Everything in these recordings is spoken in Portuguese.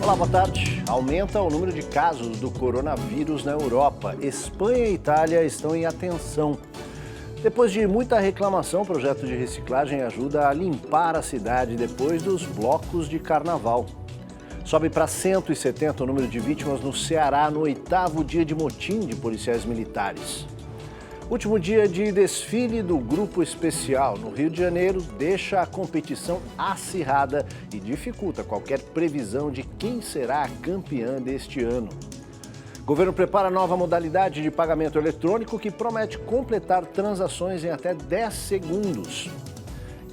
Olá, boa tarde. Aumenta o número de casos do coronavírus na Europa. Espanha e Itália estão em atenção. Depois de muita reclamação, o projeto de reciclagem ajuda a limpar a cidade depois dos blocos de carnaval. Sobe para 170 o número de vítimas no Ceará no 8º dia de motim de policiais militares. Último dia de desfile do Grupo Especial no Rio de Janeiro deixa a competição acirrada e dificulta qualquer previsão de quem será a campeã deste ano. O governo prepara nova modalidade de pagamento eletrônico que promete completar transações em até 10 segundos.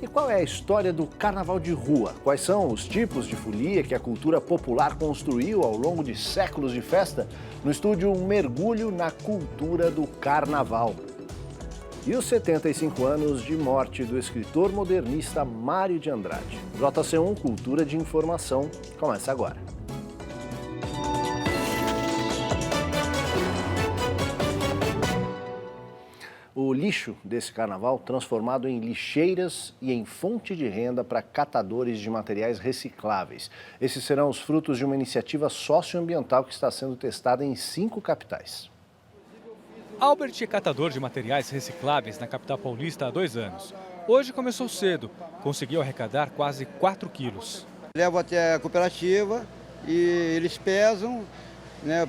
E qual é a história do carnaval de rua? Quais são os tipos de folia que a cultura popular construiu ao longo de séculos de festa? No estúdio, um mergulho na cultura do carnaval. E os 75 anos de morte do escritor modernista Mário de Andrade. JC1 Cultura de Informação começa agora. O lixo desse carnaval transformado em lixeiras e em fonte de renda para catadores de materiais recicláveis. Esses serão os frutos de uma iniciativa socioambiental que está sendo testada em 5 capitais. Albert é catador de materiais recicláveis na capital paulista há 2 anos. Hoje começou cedo, conseguiu arrecadar quase 4 quilos. Levo até a cooperativa e eles pesam,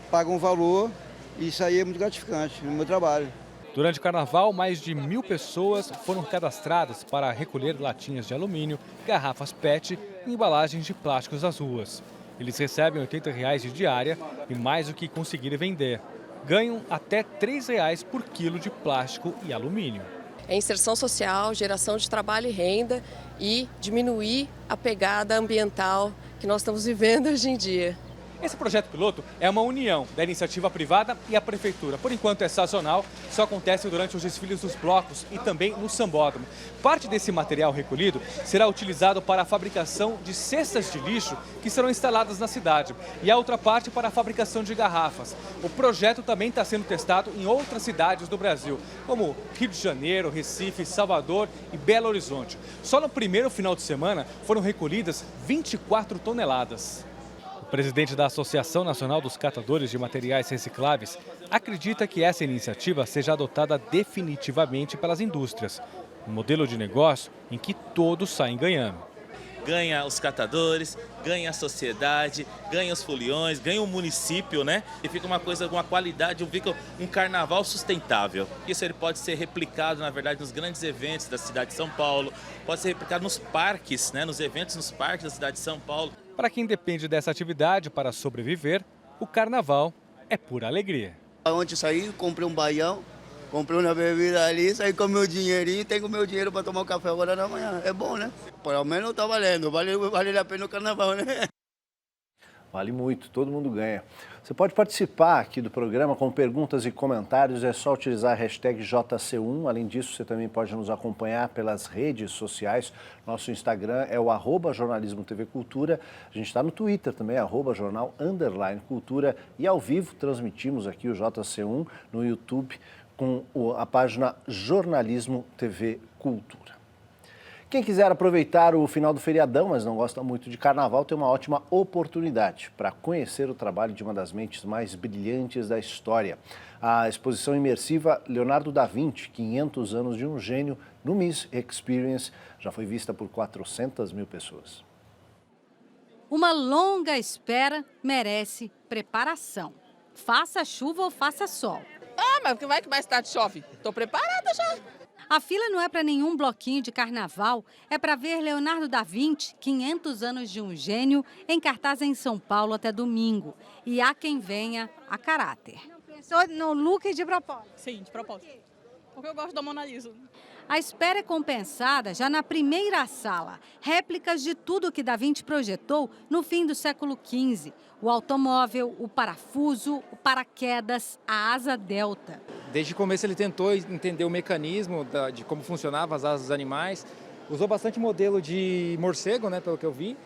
pagam um valor e isso aí é muito gratificante no meu trabalho. Durante o carnaval, mais de 1.000 pessoas foram cadastradas para recolher latinhas de alumínio, garrafas PET e embalagens de plásticos das ruas. Eles recebem R$ 80 de diária e mais do que conseguirem vender. Ganham até R$ 3 por quilo de plástico e alumínio. É inserção social, geração de trabalho e renda e diminuir a pegada ambiental que nós estamos vivendo hoje em dia. Esse projeto piloto é uma união da iniciativa privada e a prefeitura. Por enquanto é sazonal, só acontece durante os desfiles dos blocos e também no sambódromo. Parte desse material recolhido será utilizado para a fabricação de cestas de lixo que serão instaladas na cidade e a outra parte para a fabricação de garrafas. O projeto também está sendo testado em outras cidades do Brasil, como Rio de Janeiro, Recife, Salvador e Belo Horizonte. Só no primeiro final de semana foram recolhidas 24 toneladas. O presidente da Associação Nacional dos Catadores de Materiais Recicláveis acredita que essa iniciativa seja adotada definitivamente pelas indústrias. Um modelo de negócio em que todos saem ganhando. Ganha os catadores, ganha a sociedade, ganha os foliões, ganha o município, né? E fica uma coisa com uma qualidade, fica um carnaval sustentável. Isso ele pode ser replicado, na verdade, nos grandes eventos da cidade de São Paulo, pode ser replicado nos parques, né? Nos eventos nos parques da cidade de São Paulo. Para quem depende dessa atividade para sobreviver, o carnaval é pura alegria. Ontem saí, comprei um baião, comprei uma bebida ali, saí com meu dinheirinho, tenho meu dinheiro para tomar um café agora da manhã. É bom, né? Pelo menos tá valendo, vale a pena o carnaval, né? Vale muito, todo mundo ganha. Você pode participar aqui do programa com perguntas e comentários, é só utilizar a hashtag JC1. Além disso, você também pode nos acompanhar pelas redes sociais. Nosso Instagram é o @jornalismo TV Cultura. A gente está no Twitter também, @jornal_cultura. E ao vivo transmitimos aqui o JC1 no YouTube com a página Jornalismo TV Cultura. Quem quiser aproveitar o final do feriadão, mas não gosta muito de carnaval, tem uma ótima oportunidade para conhecer o trabalho de uma das mentes mais brilhantes da história. A exposição imersiva Leonardo da Vinci, 500 anos de um gênio, no Miss Experience, já foi vista por 400 mil pessoas. Uma longa espera merece preparação. Faça chuva ou faça sol. Mas vai que mais tarde chove. Estou preparada já. A fila não é para nenhum bloquinho de carnaval, é para ver Leonardo da Vinci, 500 anos de um gênio, em cartaz em São Paulo até domingo. E há quem venha a caráter. Pensou no look de propósito? Sim, de propósito. Porque eu gosto da Mona Lisa. A espera é compensada já na primeira sala. Réplicas de tudo que Da Vinci projetou no fim do século XV. O automóvel, o parafuso, o paraquedas, a asa delta. Desde o começo ele tentou entender o mecanismo de como funcionavam as asas dos animais. Usou bastante modelo de morcego, né, pelo que eu vi.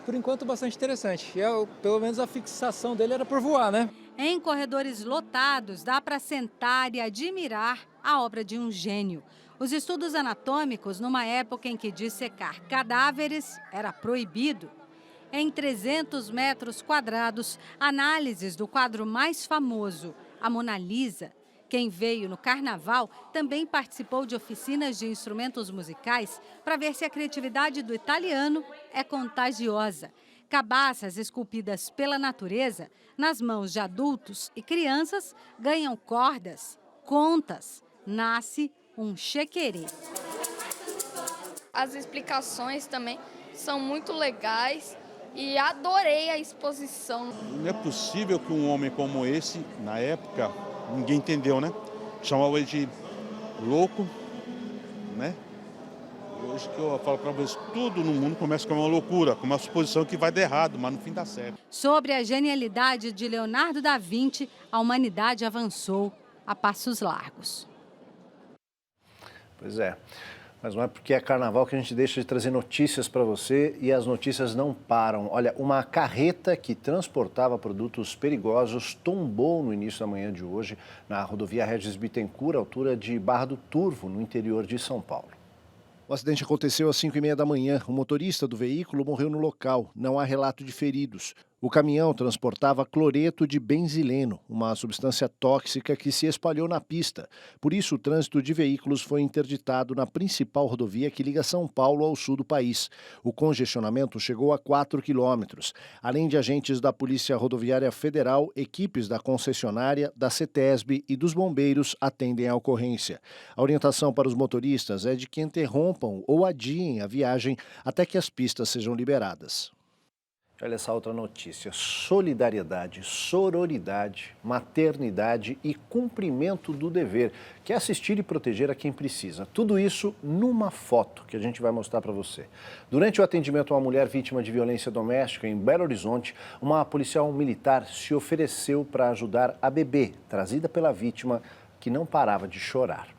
Por enquanto, bastante interessante. E pelo menos a fixação dele era por voar, né? Em corredores lotados, dá para sentar e admirar a obra de um gênio. Os estudos anatômicos, numa época em que dissecar cadáveres era proibido. em 300 metros quadrados, análises do quadro mais famoso, a Mona Lisa. Quem veio no carnaval também participou de oficinas de instrumentos musicais para ver se a criatividade do italiano é contagiosa. Cabaças esculpidas pela natureza, nas mãos de adultos e crianças, ganham cordas, contas, nasce um chequerê. As explicações também são muito legais e adorei a exposição. Não é possível que um homem como esse, na época, ninguém entendeu, né? Chamava ele de louco, né? Hoje que eu falo para vocês, tudo no mundo começa com uma loucura, com uma suposição que vai dar errado, mas no fim dá certo. Sobre a genialidade de Leonardo da Vinci, a humanidade avançou a passos largos. Pois é, mas não é porque é carnaval que a gente deixa de trazer notícias para você e as notícias não param. Olha, uma carreta que transportava produtos perigosos tombou no início da manhã de hoje na rodovia Regis Bittencourt, altura de Barra do Turvo, no interior de São Paulo. O acidente aconteceu às 5h30 da manhã. O motorista do veículo morreu no local. Não há relato de feridos. O caminhão transportava cloreto de benzileno, uma substância tóxica que se espalhou na pista. Por isso, o trânsito de veículos foi interditado na principal rodovia que liga São Paulo ao sul do país. O congestionamento chegou a 4 quilômetros. Além de agentes da Polícia Rodoviária Federal, equipes da concessionária, da CETESB e dos bombeiros atendem à ocorrência. A orientação para os motoristas é de que interrompam ou adiem a viagem até que as pistas sejam liberadas. Olha essa outra notícia: solidariedade, sororidade, maternidade e cumprimento do dever, que é assistir e proteger a quem precisa. Tudo isso numa foto que a gente vai mostrar para você. Durante o atendimento a uma mulher vítima de violência doméstica em Belo Horizonte, uma policial militar se ofereceu para ajudar a bebê, trazida pela vítima, que não parava de chorar.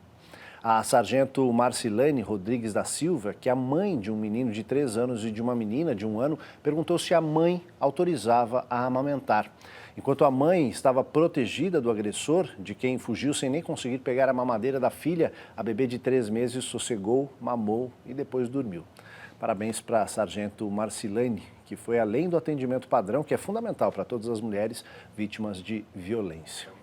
A sargento Marcilane Rodrigues da Silva, que é a mãe de um menino de 3 anos e de uma menina de 1 ano, perguntou se a mãe autorizava a amamentar. Enquanto a mãe estava protegida do agressor, de quem fugiu sem nem conseguir pegar a mamadeira da filha, a bebê de 3 meses sossegou, mamou e depois dormiu. Parabéns para a sargento Marcilane, que foi além do atendimento padrão, que é fundamental para todas as mulheres vítimas de violência.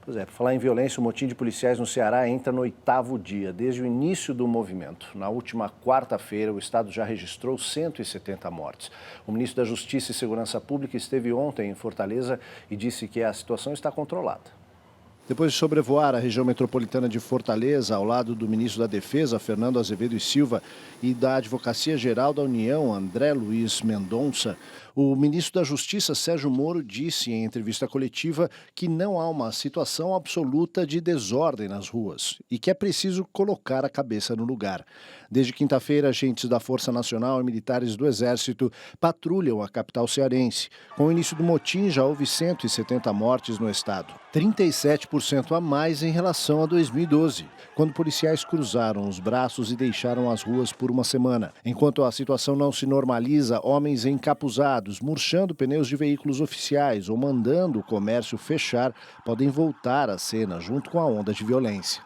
Pois é, por falar em violência, o motim de policiais no Ceará entra no 8º dia, desde o início do movimento. Na última quarta-feira, o estado já registrou 170 mortes. O ministro da Justiça e Segurança Pública esteve ontem em Fortaleza e disse que a situação está controlada. Depois de sobrevoar a região metropolitana de Fortaleza, ao lado do ministro da Defesa, Fernando Azevedo e Silva, e da Advocacia Geral da União, André Luiz Mendonça, o ministro da Justiça, Sérgio Moro, disse em entrevista coletiva que não há uma situação absoluta de desordem nas ruas e que é preciso colocar a cabeça no lugar. Desde quinta-feira, agentes da Força Nacional e militares do Exército patrulham a capital cearense. Com o início do motim, já houve 170 mortes no estado, 37% a mais em relação a 2012, quando policiais cruzaram os braços e deixaram as ruas por uma semana. Enquanto a situação não se normaliza, homens encapuzados, murchando pneus de veículos oficiais ou mandando o comércio fechar, podem voltar à cena junto com a onda de violência.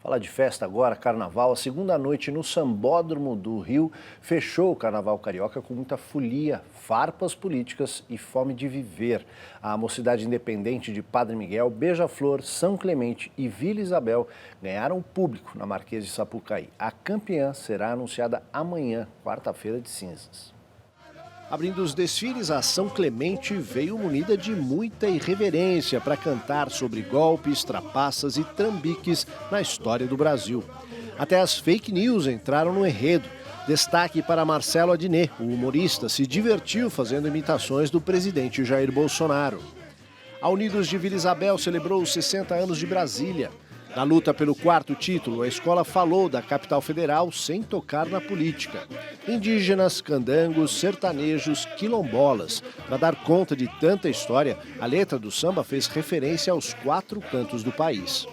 Falar de festa agora, carnaval, a segunda noite no Sambódromo do Rio fechou o carnaval carioca com muita folia, farpas políticas e fome de viver. A Mocidade Independente de Padre Miguel, Beija-Flor, São Clemente e Vila Isabel ganharam público na Marquês de Sapucaí. A campeã será anunciada amanhã, quarta-feira de cinzas. Abrindo os desfiles, a São Clemente veio munida de muita irreverência para cantar sobre golpes, trapaças e trambiques na história do Brasil. Até as fake news entraram no enredo. Destaque para Marcelo Adnet, o humorista, se divertiu fazendo imitações do presidente Jair Bolsonaro. A Unidos de Vila Isabel celebrou os 60 anos de Brasília. Na luta pelo 4º título, a escola falou da capital federal sem tocar na política. Indígenas, candangos, sertanejos, quilombolas. Para dar conta de tanta história, a letra do samba fez referência aos 4 cantos do país.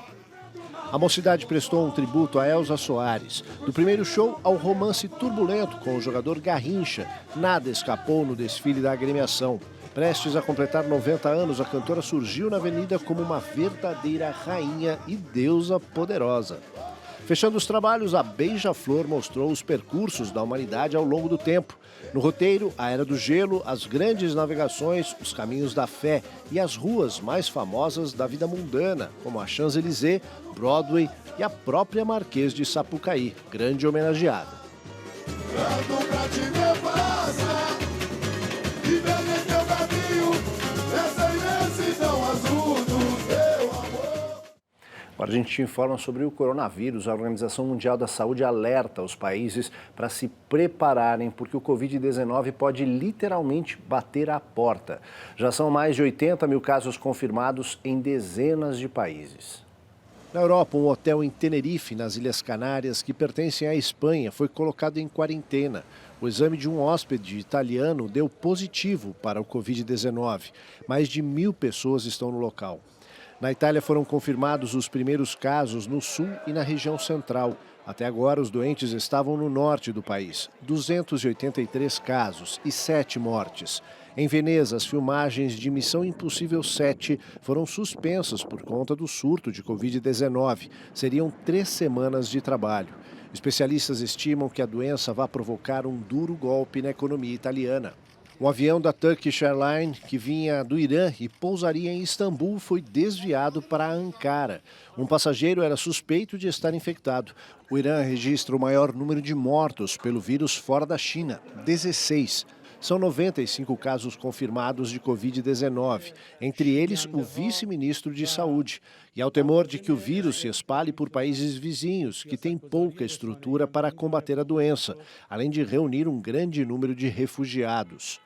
A Mocidade prestou um tributo a Elza Soares. Do primeiro show ao romance turbulento com o jogador Garrincha, nada escapou no desfile da agremiação. Prestes a completar 90 anos, a cantora surgiu na avenida como uma verdadeira rainha e deusa poderosa. Fechando os trabalhos, a Beija-Flor mostrou os percursos da humanidade ao longo do tempo. No roteiro, a Era do Gelo, as grandes navegações, os caminhos da fé e as ruas mais famosas da vida mundana, como a Champs-Élysées, Broadway e a própria Marquês de Sapucaí, grande homenageada. Agora a gente te informa sobre o coronavírus. A Organização Mundial da Saúde alerta os países para se prepararem, porque o Covid-19 pode literalmente bater à porta. Já são mais de 80 mil casos confirmados em dezenas de países. Na Europa, um hotel em Tenerife, nas Ilhas Canárias, que pertencem à Espanha, foi colocado em quarentena. O exame de um hóspede italiano deu positivo para o Covid-19. Mais de 1.000 pessoas estão no local. Na Itália foram confirmados os primeiros casos no sul e na região central. Até agora, os doentes estavam no norte do país. 283 casos e 7 mortes. Em Veneza, as filmagens de Missão Impossível 7 foram suspensas por conta do surto de Covid-19. Seriam 3 semanas de trabalho. Especialistas estimam que a doença vai provocar um duro golpe na economia italiana. Um avião da Turkish Airlines, que vinha do Irã e pousaria em Istambul, foi desviado para Ankara. Um passageiro era suspeito de estar infectado. O Irã registra o maior número de mortos pelo vírus fora da China, 16. São 95 casos confirmados de Covid-19, entre eles o vice-ministro de Saúde. E há o temor de que o vírus se espalhe por países vizinhos, que têm pouca estrutura para combater a doença, além de reunir um grande número de refugiados.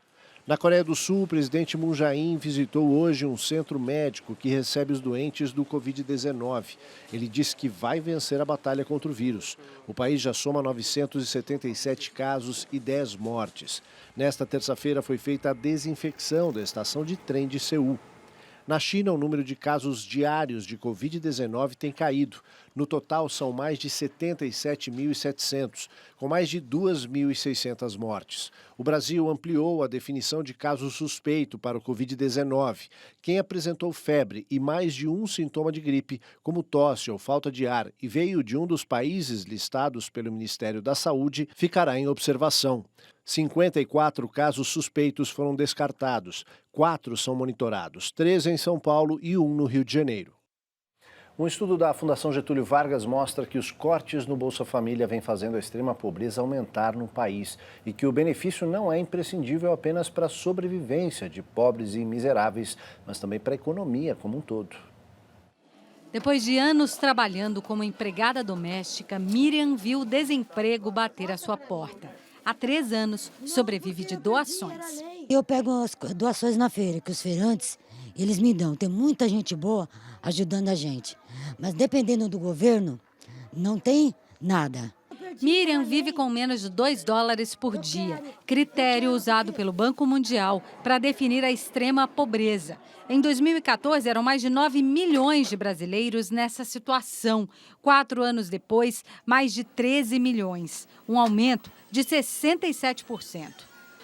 Na Coreia do Sul, o presidente Moon Jae-in visitou hoje um centro médico que recebe os doentes do Covid-19. Ele disse que vai vencer a batalha contra o vírus. O país já soma 977 casos e 10 mortes. Nesta terça-feira foi feita a desinfecção da estação de trem de Seul. Na China, o número de casos diários de Covid-19 tem caído. No total, são mais de 77.700, com mais de 2.600 mortes. O Brasil ampliou a definição de caso suspeito para o Covid-19. Quem apresentou febre e mais de um sintoma de gripe, como tosse ou falta de ar, e veio de um dos países listados pelo Ministério da Saúde, ficará em observação. 54 casos suspeitos foram descartados, 4 são monitorados, 3 em São Paulo e 1 no Rio de Janeiro. Um estudo da Fundação Getúlio Vargas mostra que os cortes no Bolsa Família vêm fazendo a extrema pobreza aumentar no país e que o benefício não é imprescindível apenas para a sobrevivência de pobres e miseráveis, mas também para a economia como um todo. Depois de anos trabalhando como empregada doméstica, Miriam viu o desemprego bater à sua porta. Há 3 anos, sobrevive de doações. Eu pego as doações na feira, que os feirantes, eles me dão. Tem muita gente boa ajudando a gente. Mas dependendo do governo, não tem nada. Miriam vive com menos de $2 por dia, critério usado pelo Banco Mundial para definir a extrema pobreza. Em 2014, eram mais de 9 milhões de brasileiros nessa situação. 4 anos depois, mais de 13 milhões, um aumento de 67%.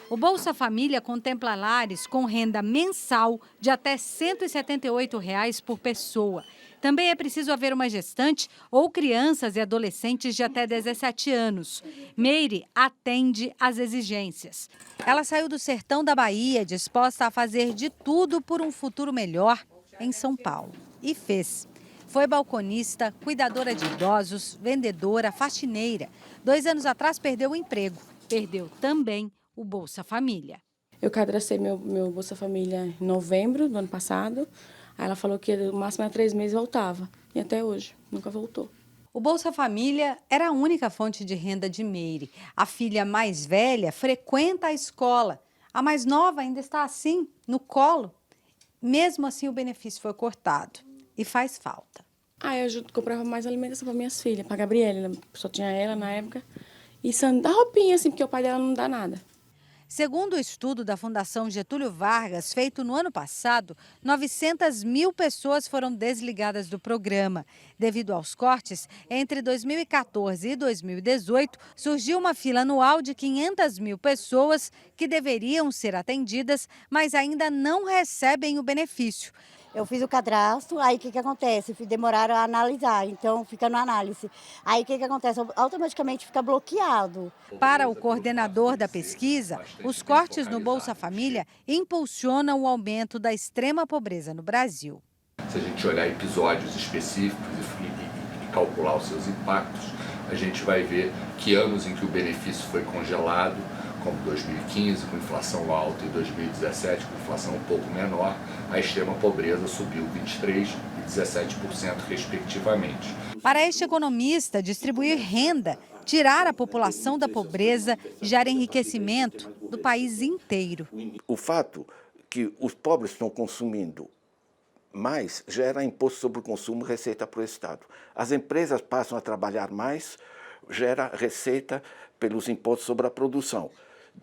O Bolsa Família contempla lares com renda mensal de até R$ 178 por pessoa. Também é preciso haver uma gestante ou crianças e adolescentes de até 17 anos. Meire atende às exigências. Ela saiu do sertão da Bahia, disposta a fazer de tudo por um futuro melhor em São Paulo. E fez. Foi balconista, cuidadora de idosos, vendedora, faxineira. 2 anos atrás perdeu o emprego. Perdeu também o Bolsa Família. Eu cadastrei meu Bolsa Família em novembro do ano passado. Aí ela falou que o máximo era 3 meses e voltava. E até hoje, nunca voltou. O Bolsa Família era a única fonte de renda de Meire. A filha mais velha frequenta a escola. A mais nova ainda está assim, no colo. Mesmo assim, o benefício foi cortado. E faz falta. Eu comprava mais alimentação para minhas filhas, para a Gabriela. Só tinha ela na época. E dá roupinha, assim, porque o pai dela não dá nada. Segundo o estudo da Fundação Getúlio Vargas, feito no ano passado, 900 mil pessoas foram desligadas do programa. Devido aos cortes, entre 2014 e 2018, surgiu uma fila anual de 500 mil pessoas que deveriam ser atendidas, mas ainda não recebem o benefício. Eu fiz o cadastro, aí o que acontece? Demoraram a analisar, então fica no análise. Aí o que acontece? Automaticamente fica bloqueado. Para o coordenador da pesquisa, os cortes no Bolsa Família impulsionam o aumento da extrema pobreza no Brasil. Se a gente olhar episódios específicos e calcular os seus impactos, a gente vai ver que anos em que o benefício foi congelado, como 2015, com inflação alta, e 2017, com inflação um pouco menor, a extrema pobreza subiu 23% e 17%, respectivamente. Para este economista, distribuir renda, tirar a população da pobreza, gera enriquecimento do país inteiro. O fato que os pobres estão consumindo mais gera imposto sobre o consumo, receita para o Estado. As empresas passam a trabalhar mais, gera receita pelos impostos sobre a produção.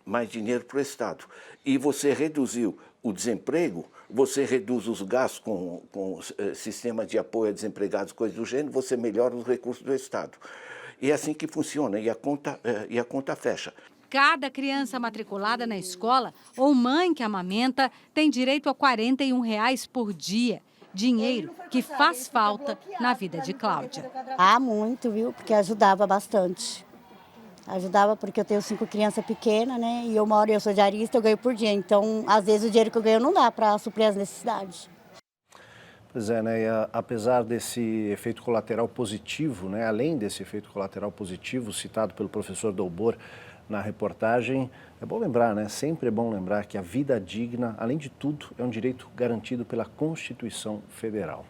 Mais dinheiro para o Estado. E você reduziu o desemprego, você reduz os gastos com sistema de apoio a desempregados, coisas do gênero, você melhora os recursos do Estado. E é assim que funciona, e a conta fecha. Cada criança matriculada na escola ou mãe que amamenta tem direito a R$ 41 por dia. Dinheiro que faz falta na vida de Cláudia. Ah, muito, viu? Porque ajudava bastante. Ajudava porque eu tenho 5 crianças pequenas, né? E eu sou diarista, eu ganho por dia. Então, às vezes, o dinheiro que eu ganho não dá para suprir as necessidades. Pois é, né? E apesar desse efeito colateral positivo, né? Além desse efeito colateral positivo citado pelo professor Dalbor na reportagem, é bom lembrar, né? Sempre é bom lembrar que a vida digna, além de tudo, é um direito garantido pela Constituição Federal.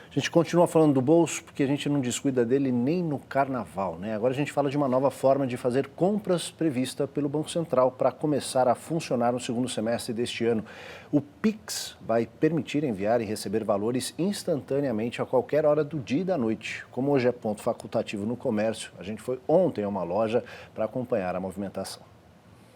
A gente continua falando do bolso porque a gente não descuida dele nem no carnaval, né? Agora a gente fala de uma nova forma de fazer compras prevista pelo Banco Central para começar a funcionar no segundo semestre deste ano. O Pix vai permitir enviar e receber valores instantaneamente a qualquer hora do dia e da noite. Como hoje é ponto facultativo no comércio, a gente foi ontem a uma loja para acompanhar a movimentação.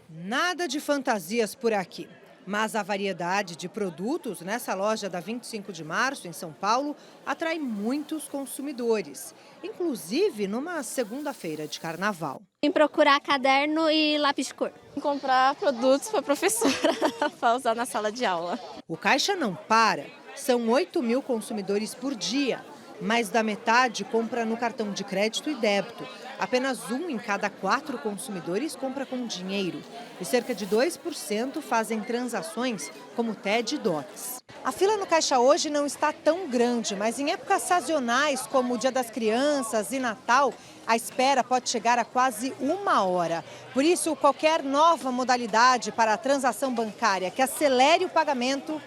Nada de fantasias por aqui. Mas a variedade de produtos nessa loja da 25 de março, em São Paulo, atrai muitos consumidores, inclusive numa segunda-feira de carnaval. Vim procurar caderno e lápis de cor. Comprar produtos para a professora, para usar na sala de aula. O caixa não para, são 8 mil consumidores por dia. Mais da metade compra no cartão de crédito e débito. Apenas 1 em cada 4 consumidores compra com dinheiro. E cerca de 2% fazem transações como TED e DOCs. A fila no caixa hoje não está tão grande, mas em épocas sazonais, como o Dia das Crianças e Natal, a espera pode chegar a quase 1 hora. Por isso, qualquer nova modalidade para a transação bancária que acelere o pagamento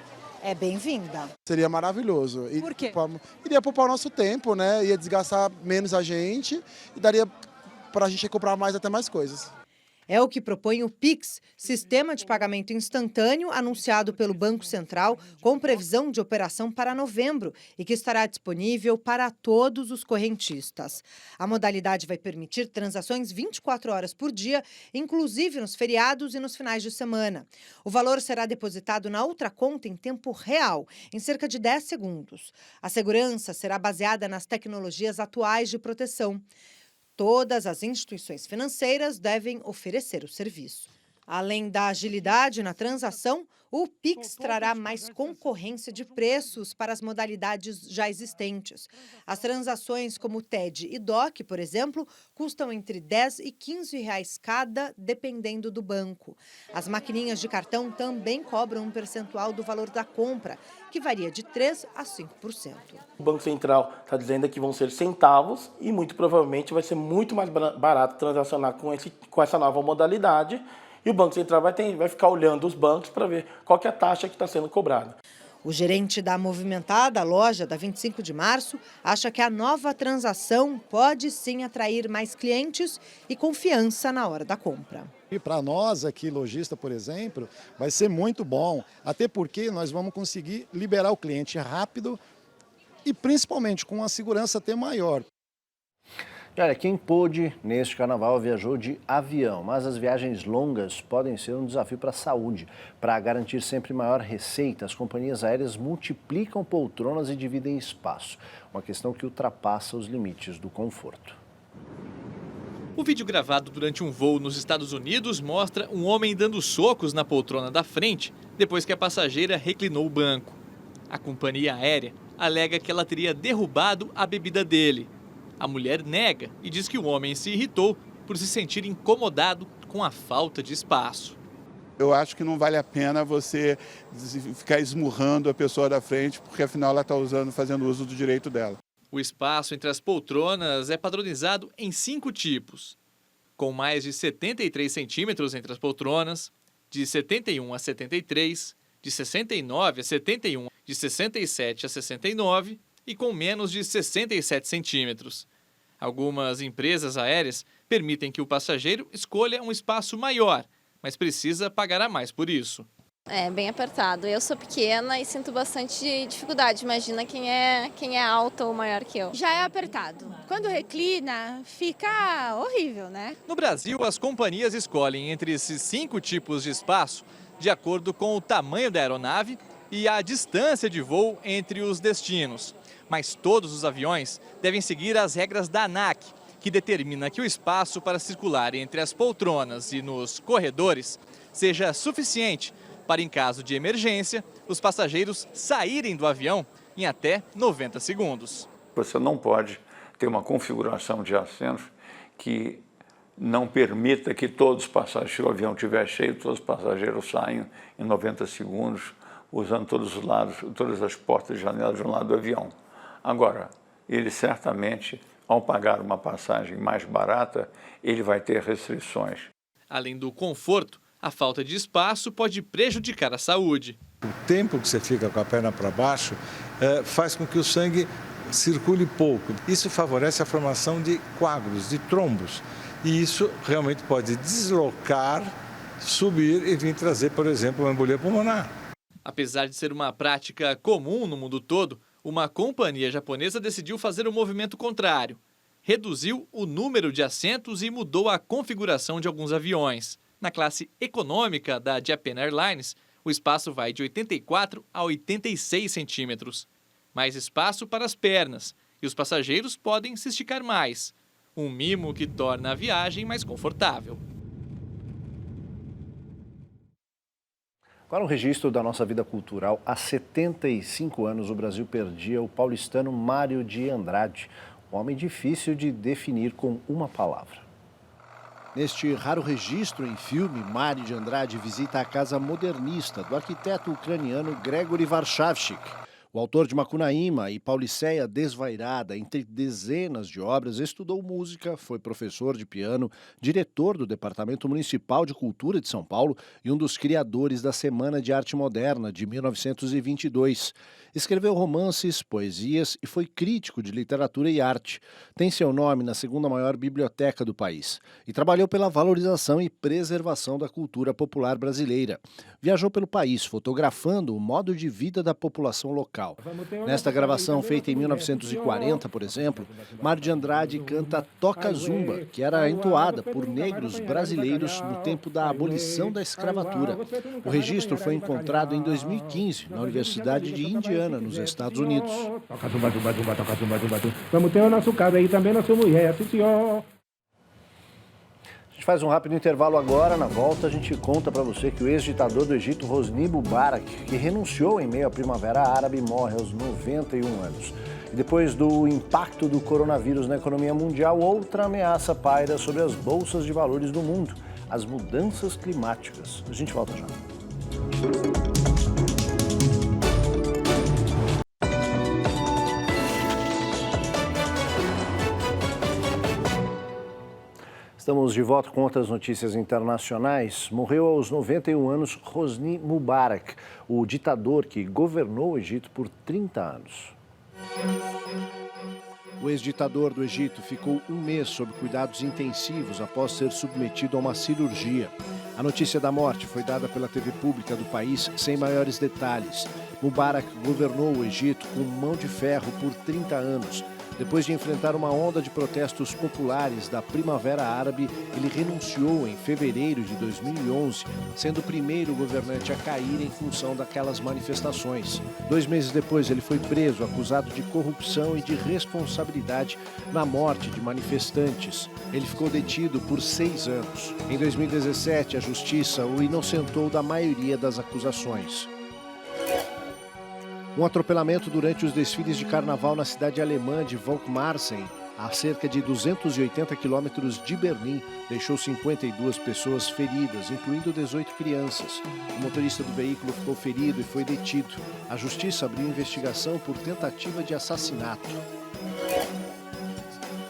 é bem-vinda. Seria maravilhoso. Por quê? Iria poupar o nosso tempo, né? Ia desgastar menos a gente e daria para a gente comprar até mais coisas. É o que propõe o Pix, sistema de pagamento instantâneo anunciado pelo Banco Central com previsão de operação para novembro e que estará disponível para todos os correntistas. A modalidade vai permitir transações 24 horas por dia, inclusive nos feriados e nos finais de semana. O valor será depositado na outra conta em tempo real, em cerca de 10 segundos. A segurança será baseada nas tecnologias atuais de proteção. Todas as instituições financeiras devem oferecer o serviço. Além da agilidade na transação, o Pix trará mais concorrência de preços para as modalidades já existentes. As transações como TED e DOC, por exemplo, custam entre R$10 e R$15 cada, dependendo do banco. As maquininhas de cartão também cobram um percentual do valor da compra, que varia de 3% a 5%. O Banco Central está dizendo que vão ser centavos e muito provavelmente vai ser muito mais barato transacionar com essa nova modalidade. E o Banco Central vai ficar olhando os bancos para ver qual que é a taxa que está sendo cobrada. O gerente da movimentada loja da 25 de março acha que a nova transação pode sim atrair mais clientes e confiança na hora da compra. E para nós aqui, lojista, por exemplo, vai ser muito bom, até porque nós vamos conseguir liberar o cliente rápido e principalmente com uma segurança até maior. Olha, quem pôde neste carnaval viajou de avião, mas as viagens longas podem ser um desafio para a saúde. Para garantir sempre maior receita, as companhias aéreas multiplicam poltronas e dividem espaço. Uma questão que ultrapassa os limites do conforto. O vídeo gravado durante um voo nos Estados Unidos mostra um homem dando socos na poltrona da frente depois que a passageira reclinou o banco. A companhia aérea alega que ela teria derrubado a bebida dele. A mulher nega e diz que o homem se irritou por se sentir incomodado com a falta de espaço. Eu acho que não vale a pena você ficar esmurrando a pessoa da frente, porque afinal ela está fazendo uso do direito dela. O espaço entre as poltronas é padronizado em 5 tipos, com mais de 73 centímetros entre as poltronas, de 71 a 73, de 69 a 71, de 67 a 69 e com menos de 67 centímetros. Algumas empresas aéreas permitem que o passageiro escolha um espaço maior, mas precisa pagar a mais por isso. É bem apertado. Eu sou pequena e sinto bastante dificuldade. Imagina quem é alta ou maior que eu. Já é apertado. Quando reclina, fica horrível, né? No Brasil, as companhias escolhem entre esses 5 tipos de espaço de acordo com o tamanho da aeronave e a distância de voo entre os destinos. Mas todos os aviões devem seguir as regras da ANAC, que determina que o espaço para circular entre as poltronas e nos corredores seja suficiente para, em caso de emergência, os passageiros saírem do avião em até 90 segundos. Você não pode ter uma configuração de assentos que não permita que todos os passageiros, se o avião estiver cheio, todos os passageiros saiam em 90 segundos, usando todos os lados, todas as portas e janelas de um lado do avião. Agora, ele certamente, ao pagar uma passagem mais barata, ele vai ter restrições. Além do conforto, a falta de espaço pode prejudicar a saúde. O tempo que você fica com a perna para baixo faz com que o sangue circule pouco. Isso favorece a formação de coágulos, de trombos. E isso realmente pode deslocar, subir e vir trazer, por exemplo, uma embolia pulmonar. Apesar de ser uma prática comum no mundo todo, uma companhia japonesa decidiu fazer o movimento contrário. Reduziu o número de assentos e mudou a configuração de alguns aviões. Na classe econômica da Japan Airlines, o espaço vai de 84 a 86 centímetros. Mais espaço para as pernas e os passageiros podem se esticar mais. Um mimo que torna a viagem mais confortável. Agora um registro da nossa vida cultural. Há 75 anos o Brasil perdia o paulistano Mário de Andrade, um homem difícil de definir com uma palavra. Neste raro registro em filme, Mário de Andrade visita a casa modernista do arquiteto ucraniano Gregory Warshawskyk. O autor de Macunaíma e Pauliceia Desvairada, entre dezenas de obras, estudou música, foi professor de piano, diretor do Departamento Municipal de Cultura de São Paulo e um dos criadores da Semana de Arte Moderna de 1922. Escreveu romances, poesias e foi crítico de literatura e arte. Tem seu nome na segunda maior biblioteca do país e trabalhou pela valorização e preservação da cultura popular brasileira. Viajou pelo país fotografando o modo de vida da população local. Nesta gravação feita em 1940, por exemplo, Mário de Andrade canta Toca Zumba, que era entoada por negros brasileiros no tempo da abolição da escravatura. O registro foi encontrado em 2015 na Universidade de Indiana, nos Estados Unidos. Toca zumba, zumba, zumba, toca zumba, zumba, zumba. Vamos ter o nosso caso aí também, nossa mulher, sim senhor. A gente faz um rápido intervalo agora. Na volta a gente conta para você que o ex-ditador do Egito, Hosni Mubarak, que renunciou em meio à Primavera Árabe, morre aos 91 anos. E depois do impacto do coronavírus na economia mundial, outra ameaça paira sobre as bolsas de valores do mundo: as mudanças climáticas. A gente volta já. Estamos de volta com outras notícias internacionais. Morreu aos 91 anos Hosni Mubarak, o ditador que governou o Egito por 30 anos. O ex-ditador do Egito ficou um mês sob cuidados intensivos após ser submetido a uma cirurgia. A notícia da morte foi dada pela TV pública do país sem maiores detalhes. Mubarak governou o Egito com mão de ferro por 30 anos. Depois de enfrentar uma onda de protestos populares da Primavera Árabe, ele renunciou em fevereiro de 2011, sendo o primeiro governante a cair em função daquelas manifestações. 2 meses depois, ele foi preso, acusado de corrupção e de responsabilidade na morte de manifestantes. Ele ficou detido por 6 anos. Em 2017, a justiça o inocentou da maioria das acusações. Um atropelamento durante os desfiles de carnaval na cidade alemã de Volkmarsen, a cerca de 280 quilômetros de Berlim, deixou 52 pessoas feridas, incluindo 18 crianças. O motorista do veículo ficou ferido e foi detido. A justiça abriu investigação por tentativa de assassinato.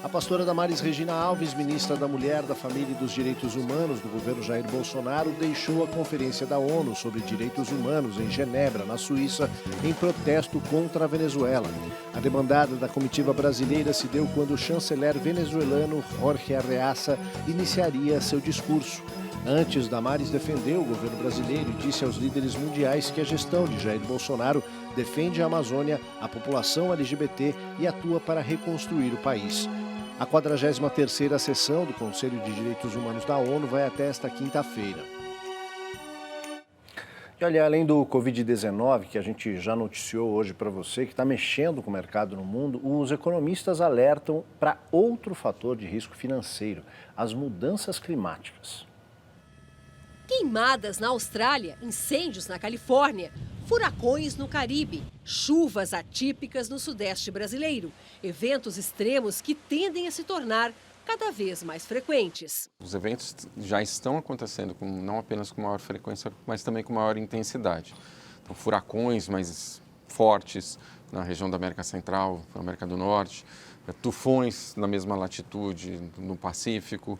A pastora Damares Regina Alves, ministra da Mulher, da Família e dos Direitos Humanos do governo Jair Bolsonaro, deixou a Conferência da ONU sobre Direitos Humanos em Genebra, na Suíça, em protesto contra a Venezuela. A demandada da comitiva brasileira se deu quando o chanceler venezuelano Jorge Arreaza iniciaria seu discurso. Antes, Damares defendeu o governo brasileiro e disse aos líderes mundiais que a gestão de Jair Bolsonaro defende a Amazônia, a população LGBT e atua para reconstruir o país. A 43ª sessão do Conselho de Direitos Humanos da ONU vai até esta quinta-feira. E olha, além do Covid-19, que a gente já noticiou hoje para você, que está mexendo com o mercado no mundo, os economistas alertam para outro fator de risco financeiro, as mudanças climáticas. Queimadas na Austrália, incêndios na Califórnia, furacões no Caribe, chuvas atípicas no Sudeste brasileiro, eventos extremos que tendem a se tornar cada vez mais frequentes. Os eventos já estão acontecendo não apenas com maior frequência, mas também com maior intensidade. Então, furacões mais fortes na região da América Central, na América do Norte, tufões na mesma latitude no Pacífico,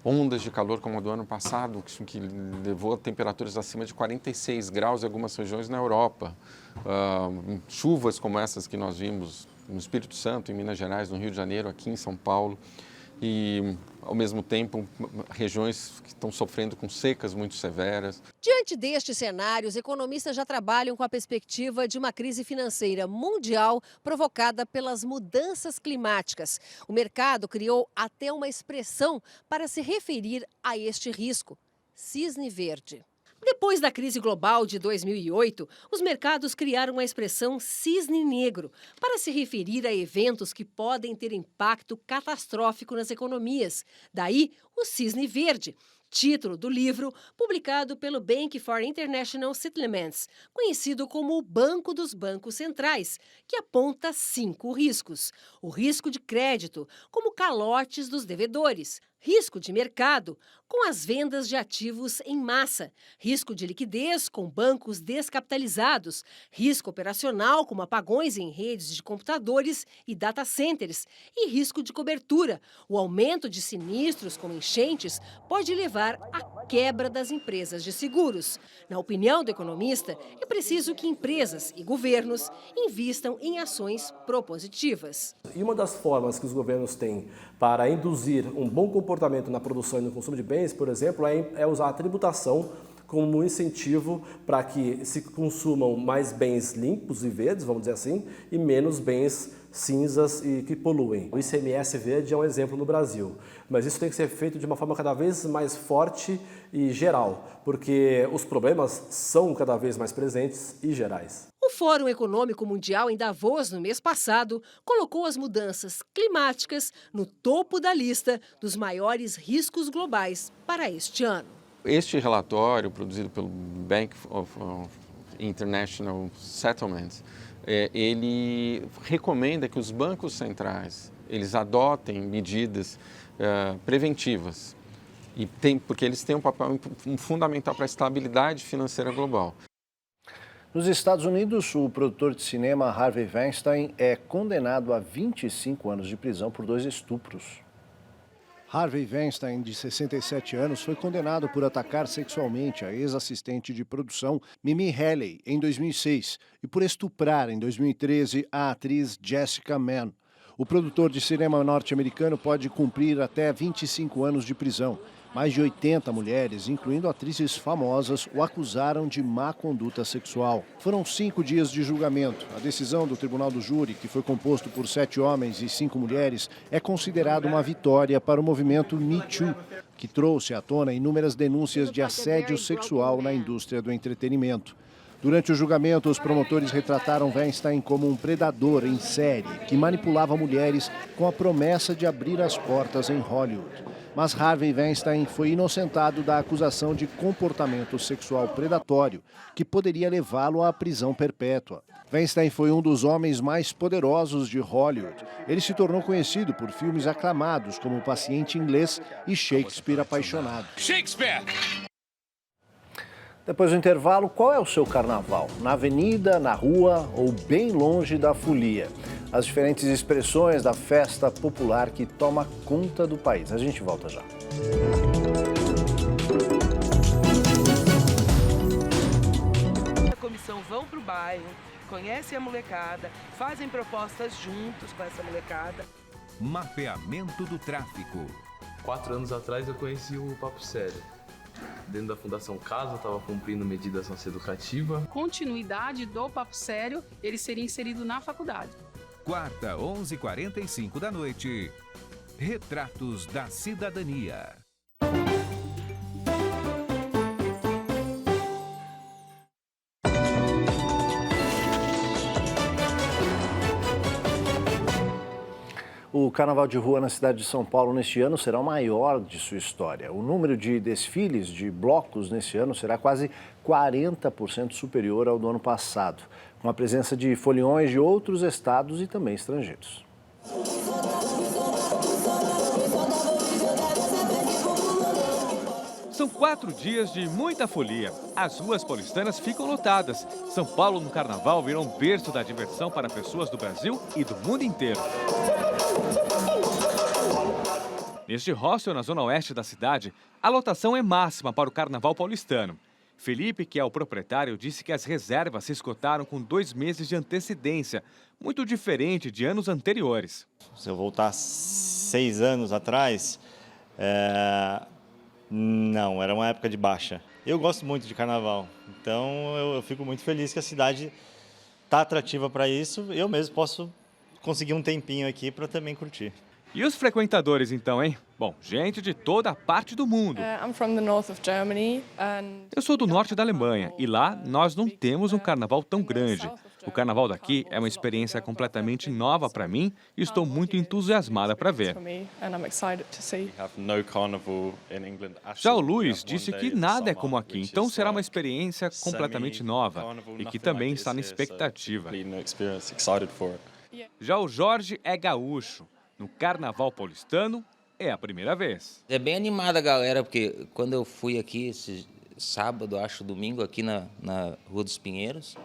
ondas de calor como a do ano passado, que levou a temperaturas acima de 46 graus em algumas regiões na Europa. Chuvas como essas que nós vimos no Espírito Santo, em Minas Gerais, no Rio de Janeiro, aqui em São Paulo. E, ao mesmo tempo, regiões que estão sofrendo com secas muito severas. Diante destes cenários, economistas já trabalham com a perspectiva de uma crise financeira mundial provocada pelas mudanças climáticas. O mercado criou até uma expressão para se referir a este risco: cisne verde. Depois da crise global de 2008, os mercados criaram a expressão cisne negro para se referir a eventos que podem ter impacto catastrófico nas economias. Daí, o cisne verde, título do livro publicado pelo Bank for International Settlements, conhecido como o Banco dos Bancos Centrais, que aponta 5 riscos. O risco de crédito, como calotes dos devedores. Risco de mercado, com as vendas de ativos em massa. Risco de liquidez, com bancos descapitalizados. Risco operacional, como apagões em redes de computadores e data centers. E risco de cobertura. O aumento de sinistros, como enchentes, pode levar à quebra das empresas de seguros. Na opinião do economista, é preciso que empresas e governos invistam em ações propositivas. E uma das formas que os governos têm para induzir um bom comportamento na produção e no consumo de bens, por exemplo, é usar a tributação como um incentivo para que se consumam mais bens limpos e verdes, vamos dizer assim, e menos bens cinzas e que poluem. O ICMS verde é um exemplo no Brasil, mas isso tem que ser feito de uma forma cada vez mais forte e geral, porque os problemas são cada vez mais presentes e gerais. O Fórum Econômico Mundial em Davos, no mês passado, colocou as mudanças climáticas no topo da lista dos maiores riscos globais para este ano. Este relatório, produzido pelo Bank of International Settlements, ele recomenda que os bancos centrais eles adotem medidas preventivas, porque eles têm um papel fundamental para a estabilidade financeira global. Nos Estados Unidos, o produtor de cinema Harvey Weinstein é condenado a 25 anos de prisão por 2 estupros. Harvey Weinstein, de 67 anos, foi condenado por atacar sexualmente a ex-assistente de produção Mimi Haley em 2006 e por estuprar em 2013 a atriz Jessica Mann. O produtor de cinema norte-americano pode cumprir até 25 anos de prisão. Mais de 80 mulheres, incluindo atrizes famosas, o acusaram de má conduta sexual. Foram 5 dias de julgamento. A decisão do Tribunal do Júri, que foi composto por 7 homens e 5 mulheres, é considerada uma vitória para o movimento Me Too, que trouxe à tona inúmeras denúncias de assédio sexual na indústria do entretenimento. Durante o julgamento, os promotores retrataram Weinstein como um predador em série que manipulava mulheres com a promessa de abrir as portas em Hollywood. Mas Harvey Weinstein foi inocentado da acusação de comportamento sexual predatório, que poderia levá-lo à prisão perpétua. Weinstein foi um dos homens mais poderosos de Hollywood. Ele se tornou conhecido por filmes aclamados como O Paciente Inglês e Shakespeare Apaixonado. Shakespeare! Depois do intervalo, qual é o seu carnaval? Na avenida, na rua ou bem longe da folia? As diferentes expressões da festa popular que toma conta do país. A gente volta já. A comissão vão para o bairro, conhecem a molecada, fazem propostas juntos com essa molecada. Mapeamento do tráfico. 4 anos atrás eu conheci o Papo Sério. Dentro da Fundação Casa, eu estava cumprindo medida socioeducativa. Continuidade do Papo Sério, ele seria inserido na faculdade. Quarta, 11h45 da noite. Retratos da Cidadania. O Carnaval de Rua na cidade de São Paulo neste ano será o maior de sua história. O número de desfiles de blocos neste ano será quase 40% superior ao do ano passado, com a presença de foliões de outros estados e também estrangeiros. São 4 dias de muita folia. As ruas paulistanas ficam lotadas. São Paulo no Carnaval virou um berço da diversão para pessoas do Brasil e do mundo inteiro. Neste hostel na zona oeste da cidade, a lotação é máxima para o Carnaval paulistano. Felipe, que é o proprietário, disse que as reservas se esgotaram com 2 meses de antecedência, muito diferente de anos anteriores. Se eu voltar 6 anos atrás, não, era uma época de baixa. Eu gosto muito de carnaval, então eu fico muito feliz que a cidade está atrativa para isso. Eu mesmo posso conseguir um tempinho aqui para também curtir. E os frequentadores, então, hein? Bom, gente de toda a parte do mundo. Eu sou do norte da Alemanha e lá nós não temos um carnaval tão grande. O carnaval daqui é uma experiência completamente nova para mim e estou muito entusiasmada para ver. Já o Luiz disse que nada é como aqui, então será uma experiência completamente nova e que também está na expectativa. Já o Jorge é gaúcho. No Carnaval paulistano, é a primeira vez. É bem animada a galera, porque quando eu fui aqui esse sábado, acho domingo, aqui na Rua dos Pinheiros,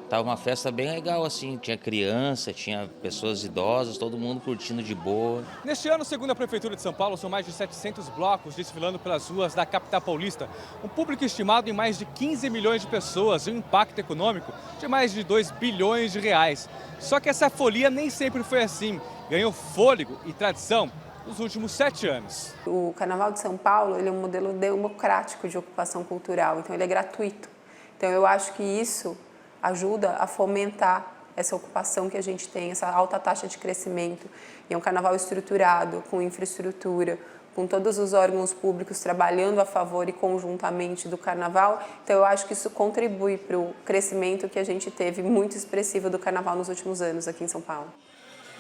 tava uma festa bem legal, assim, tinha criança, tinha pessoas idosas, todo mundo curtindo de boa. Neste ano, segundo a Prefeitura de São Paulo, são mais de 700 blocos desfilando pelas ruas da capital paulista. Um público estimado em mais de 15 milhões de pessoas e um impacto econômico de mais de 2 bilhões de reais. Só que essa folia nem sempre foi assim. Ganhou fôlego e tradição nos últimos 7 anos. O Carnaval de São Paulo ele é um modelo democrático de ocupação cultural, então ele é gratuito. Então eu acho que isso ajuda a fomentar essa ocupação que a gente tem, essa alta taxa de crescimento. E é um carnaval estruturado, com infraestrutura, com todos os órgãos públicos trabalhando a favor e conjuntamente do carnaval. Então eu acho que isso contribui para o crescimento que a gente teve muito expressivo do carnaval nos últimos anos aqui em São Paulo.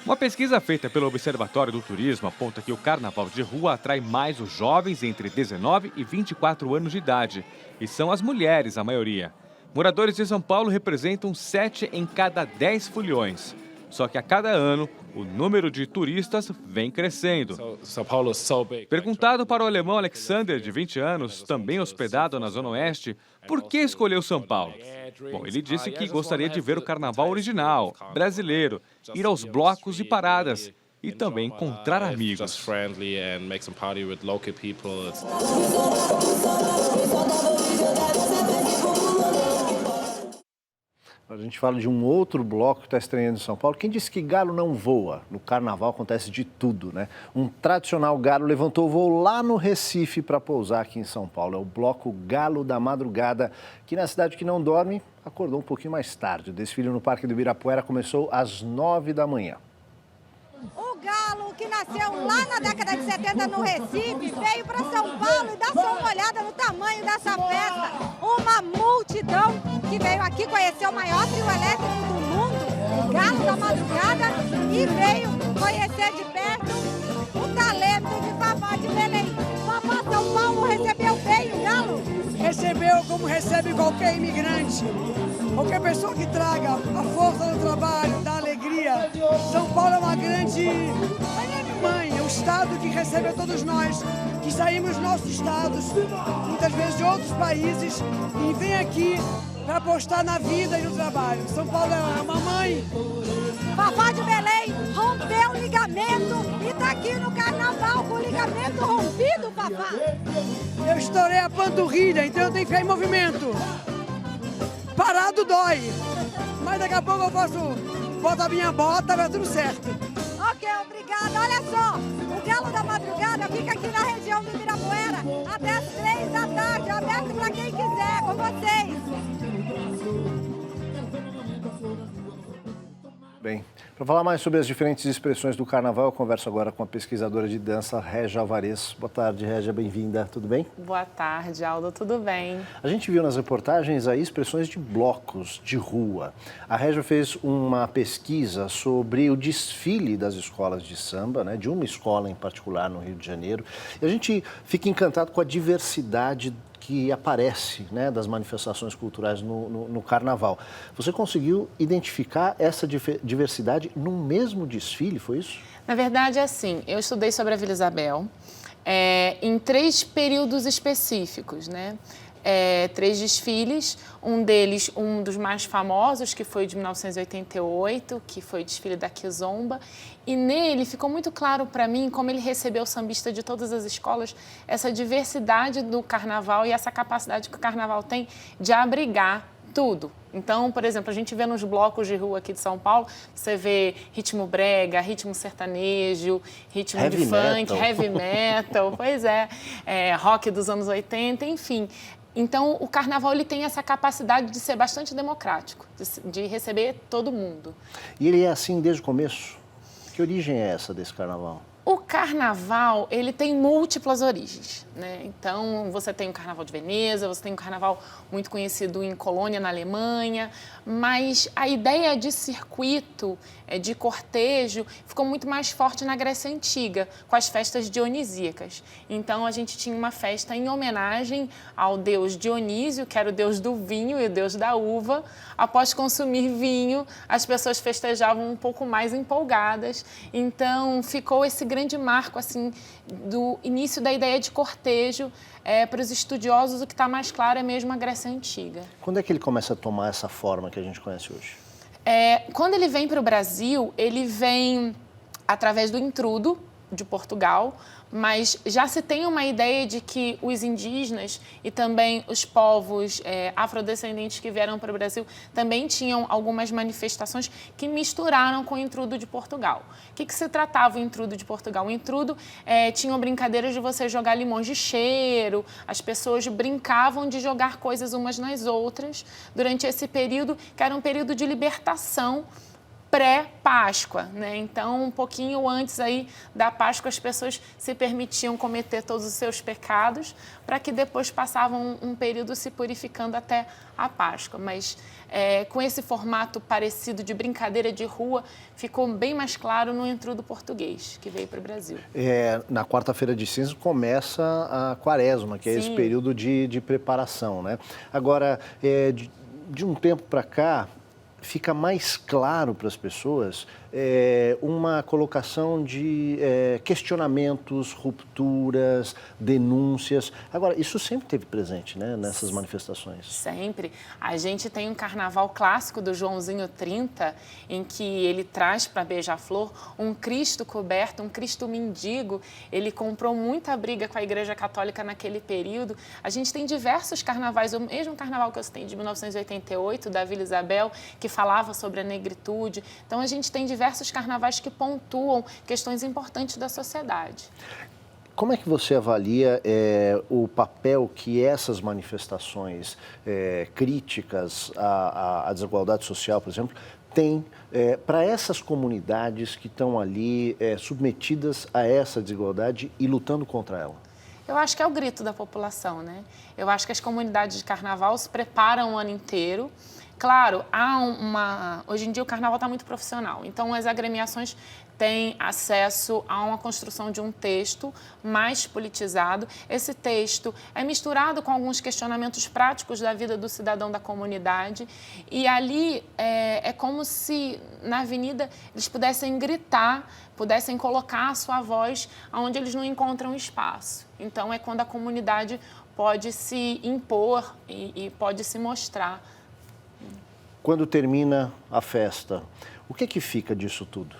Uma pesquisa feita pelo Observatório do Turismo aponta que o carnaval de rua atrai mais os jovens entre 19 e 24 anos de idade. E são as mulheres a maioria. Moradores de São Paulo representam 7 em cada 10 foliões. Só que a cada ano, o número de turistas vem crescendo. Perguntado para o alemão Alexander, de 20 anos, também hospedado na Zona Oeste, por que escolheu São Paulo? Bom, ele disse que gostaria de ver o carnaval original, brasileiro, ir aos blocos e paradas e também encontrar amigos. A gente fala de um outro bloco que está estreando em São Paulo. Quem disse que galo não voa? No Carnaval acontece de tudo, né? Um tradicional galo levantou voo lá no Recife para pousar aqui em São Paulo. É o bloco Galo da Madrugada, que na cidade que não dorme, acordou um pouquinho mais tarde. O desfile no Parque do Ibirapuera começou às 9 da manhã. O galo que nasceu lá na década de 70 no Recife veio para São Paulo e dá só uma olhada no tamanho dessa festa. Uma multidão que veio aqui conhecer o maior trio elétrico do mundo, o Galo da Madrugada, e veio conhecer de perto o talento de Vavá de Belém. recebeu como recebe qualquer imigrante, qualquer pessoa que traga a força do trabalho, da alegria. São Paulo é uma grande mãe, é um estado que recebe a todos nós, que saímos dos nossos estados, muitas vezes de outros países, e vem aqui para apostar na vida e no trabalho. São Paulo é uma mãe. Fafá de Belém rompeu o ligamento e está aqui no carnaval com o ligamento rompido, Fafá. Eu estourei a panturrilha, então eu tenho que ficar em movimento. Parado dói, mas daqui a pouco eu boto a minha bota, vai tudo certo. Ok, obrigada. Olha só, o Galo da Madrugada fica aqui na região do Ibirapuera até as 3 da tarde, aberto para quem quiser, com vocês. Bem, para falar mais sobre as diferentes expressões do carnaval, eu converso agora com a pesquisadora de dança, Régia Alvarez. Boa tarde, Régia, bem-vinda, tudo bem? Boa tarde, Aldo, tudo bem? A gente viu nas reportagens aí expressões de blocos de rua. A Régia fez uma pesquisa sobre o desfile das escolas de samba, né, de uma escola em particular no Rio de Janeiro. E a gente fica encantado com a diversidade que aparece, né, das manifestações culturais no carnaval. Você conseguiu identificar essa diversidade num mesmo desfile, foi isso? Na verdade, é assim, eu estudei sobre a Vila Isabel em 3 períodos específicos, né? 3 desfiles, um deles, um dos mais famosos, que foi de 1988, que foi o desfile da Kizomba, e nele ficou muito claro para mim como ele recebeu sambista de todas as escolas, essa diversidade do carnaval e essa capacidade que o carnaval tem de abrigar tudo. Então, por exemplo, a gente vê nos blocos de rua aqui de São Paulo, você vê ritmo brega, ritmo sertanejo, ritmo heavy de funk, metal. heavy metal, pois é, rock dos anos 80, enfim. Então, o carnaval ele tem essa capacidade de ser bastante democrático, de receber todo mundo. E ele é assim desde o começo? Que origem é essa desse carnaval? O carnaval, ele tem múltiplas origens, né? Então, você tem o Carnaval de Veneza, você tem um carnaval muito conhecido em Colônia, na Alemanha, mas a ideia de circuito, de cortejo, ficou muito mais forte na Grécia Antiga, com as festas dionisíacas. Então, a gente tinha uma festa em homenagem ao deus Dionísio, que era o deus do vinho e o deus da uva. Após consumir vinho, as pessoas festejavam um pouco mais empolgadas. Então, ficou esse grande marco assim, do início da ideia de cortejo. Para os estudiosos, o que está mais claro é mesmo a Grécia Antiga. Quando é que ele começa a tomar essa forma que a gente conhece hoje? Quando ele vem para o Brasil, ele vem através do intrudo de Portugal, mas já se tem uma ideia de que os indígenas e também os povos afrodescendentes que vieram para o Brasil também tinham algumas manifestações que misturaram com o intrudo de Portugal. O que se tratava o intrudo de Portugal? O intrudo tinha brincadeiras de você jogar limões de cheiro, as pessoas brincavam de jogar coisas umas nas outras durante esse período, que era um período de libertação pré-Páscoa, né? Então, um pouquinho antes aí da Páscoa, as pessoas se permitiam cometer todos os seus pecados para que depois passavam um período se purificando até a Páscoa. Mas com esse formato parecido de brincadeira de rua, ficou bem mais claro no intrudo português que veio para o Brasil. Na quarta-feira de cinzas começa a quaresma, que é esse período de preparação, né? Agora, de um tempo para cá, fica mais claro para as pessoas uma colocação de questionamentos, rupturas, denúncias. Agora, isso sempre esteve presente, né, nessas manifestações? Sempre. A gente tem um carnaval clássico do Joãozinho 30, em que ele traz para Beija-Flor um Cristo coberto, um Cristo mendigo. Ele comprou muita briga com a Igreja Católica naquele período. A gente tem diversos carnavais, o mesmo carnaval que eu citei de 1988, da Vila Isabel, que falava sobre a negritude. Então, a gente tem diversos carnavais que pontuam questões importantes da sociedade. Como é que você avalia o papel que essas manifestações críticas à desigualdade social, por exemplo, têm para essas comunidades que estão ali submetidas a essa desigualdade e lutando contra ela? Eu acho que é o grito da população, né? Eu acho que as comunidades de carnaval se preparam o ano inteiro. Claro, hoje em dia o carnaval está muito profissional, então as agremiações tem acesso a uma construção de um texto mais politizado. Esse texto é misturado com alguns questionamentos práticos da vida do cidadão da comunidade e ali é como se na avenida eles pudessem gritar, pudessem colocar a sua voz onde eles não encontram espaço. Então é quando a comunidade pode se impor e pode se mostrar. Quando termina a festa, o que fica disso tudo?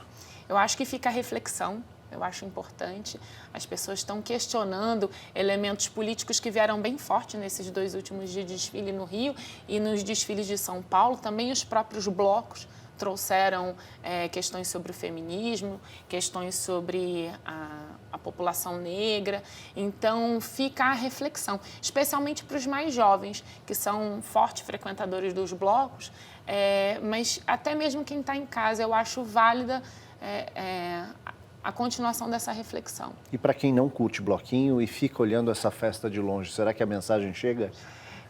Eu acho que fica a reflexão, eu acho importante. As pessoas estão questionando elementos políticos que vieram bem forte nesses 2 últimos dias de desfile no Rio e nos desfiles de São Paulo. Também os próprios blocos trouxeram questões sobre o feminismo, questões sobre a população negra. Então, fica a reflexão, especialmente para os mais jovens, que são fortes frequentadores dos blocos, mas até mesmo quem está em casa, eu acho válida a continuação dessa reflexão. E para quem não curte bloquinho e fica olhando essa festa de longe, será que a mensagem chega?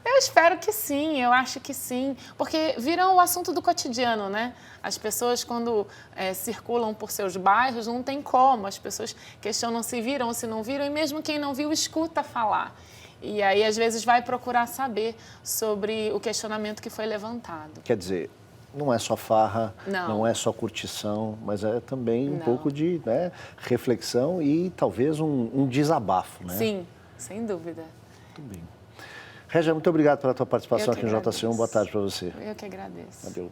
Eu espero que sim, eu acho que sim, porque viram o assunto do cotidiano, né? As pessoas, quando circulam por seus bairros, não tem como, as pessoas questionam se viram ou se não viram, e mesmo quem não viu, escuta falar. E aí, às vezes, vai procurar saber sobre o questionamento que foi levantado. Quer dizer, não é só farra, não é só curtição, mas é também um pouco de reflexão e talvez um desabafo, né? Sim, sem dúvida. Muito bem. Régia, muito obrigado pela tua participação aqui no JC1. Boa tarde para você. Eu que agradeço. Valeu.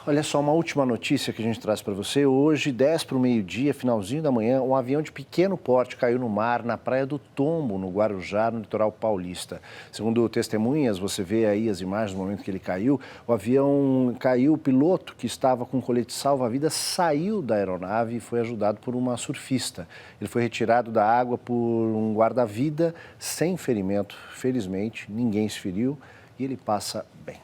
Olha só, uma última notícia que a gente traz para você. Hoje, 10 para o meio-dia, finalzinho da manhã, um avião de pequeno porte caiu no mar na Praia do Tombo, no Guarujá, no litoral paulista. Segundo testemunhas, você vê aí as imagens do momento que ele caiu. O avião caiu, o piloto que estava com colete salva-vidas saiu da aeronave e foi ajudado por uma surfista. Ele foi retirado da água por um guarda-vida sem ferimento. Felizmente, ninguém se feriu e ele passa bem.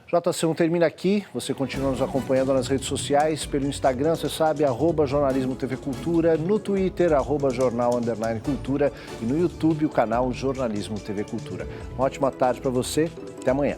JC1 termina aqui, você continua nos acompanhando nas redes sociais, pelo Instagram, você sabe, @jornalismo TV Cultura, no Twitter, @jornal_cultura e no YouTube, o canal Jornalismo TV Cultura. Uma ótima tarde para você, até amanhã.